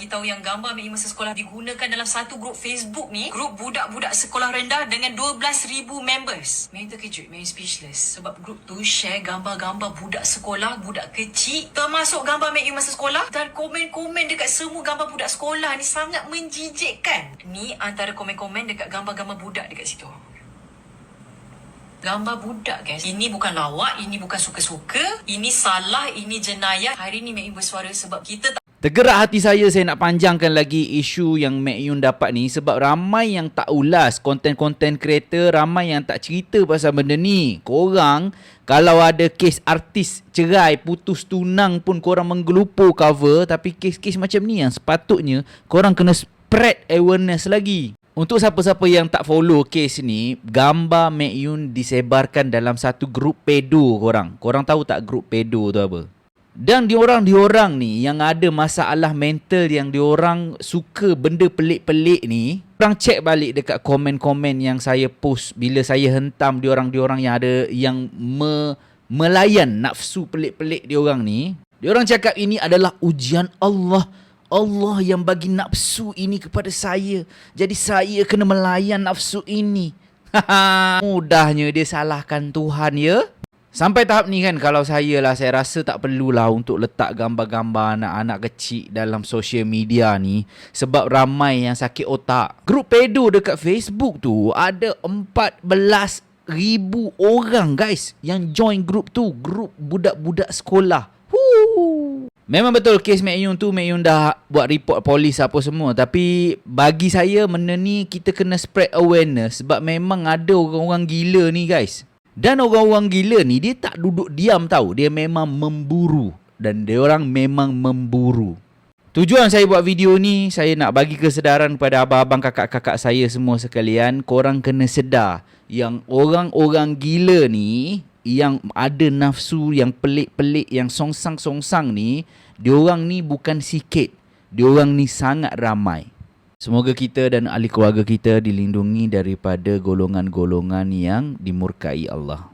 Tahu yang gambar Mek Yu masa sekolah digunakan dalam satu grup Facebook ni, grup budak-budak sekolah rendah dengan 12,000 members. Mek Yu terkejut, Mek Yu speechless. Sebab grup tu share gambar-gambar budak sekolah, budak kecil, termasuk gambar Mek Yu masa sekolah, dan komen-komen dekat semua gambar budak sekolah ni sangat menjijikkan. Ni antara komen-komen dekat gambar-gambar budak dekat situ. Gambar budak, guys. Ini bukan lawak, ini bukan suka-suka, ini salah, ini jenayah. Hari ni Mek Yu bersuara sebab kita tak... Tergerak hati saya nak panjangkan lagi isu yang Mek Yun dapat ni sebab ramai yang tak ulas, konten-konten kreator ramai yang tak cerita pasal benda ni. Korang kalau ada kes artis cerai, putus tunang pun korang menggelupur cover, tapi kes-kes macam ni yang sepatutnya korang kena spread awareness lagi. Untuk siapa-siapa yang tak follow kes ni, gambar Mek Yun disebarkan dalam satu grup pedo korang. Korang tahu tak grup pedo tu apa? Dan diorang ni yang ada masalah mental, yang diorang suka benda pelik-pelik ni, korang check balik dekat komen-komen yang saya post bila saya hentam diorang yang ada yang melayan nafsu pelik-pelik diorang ni. Diorang cakap ini adalah ujian Allah. Allah yang bagi nafsu ini kepada saya. Jadi saya kena melayan nafsu ini. Mudahnya dia salahkan Tuhan, ya. Sampai tahap ni kan, kalau saya rasa tak perlulah untuk letak gambar-gambar anak-anak kecil dalam social media ni. Sebab ramai yang sakit otak. Grup pedo dekat Facebook tu ada 14,000 orang, guys, yang join grup tu. Grup budak-budak sekolah. Memang betul kes Mek Yun tu, Mek Yun dah buat report polis apa semua. Tapi bagi saya benda ni kita kena spread awareness. Sebab memang ada orang-orang gila ni, guys. Dan orang-orang gila ni dia tak duduk diam tahu. Dia memang memburu. Dan dia orang memang memburu. Tujuan saya buat video ni, saya nak bagi kesedaran kepada abang-abang, kakak-kakak saya semua sekalian. Korang kena sedar yang orang-orang gila ni, yang ada nafsu yang pelik-pelik, yang songsang-songsang ni, diorang ni bukan sikit. Diorang ni sangat ramai. Semoga kita dan ahli keluarga kita dilindungi daripada golongan-golongan yang dimurkai Allah.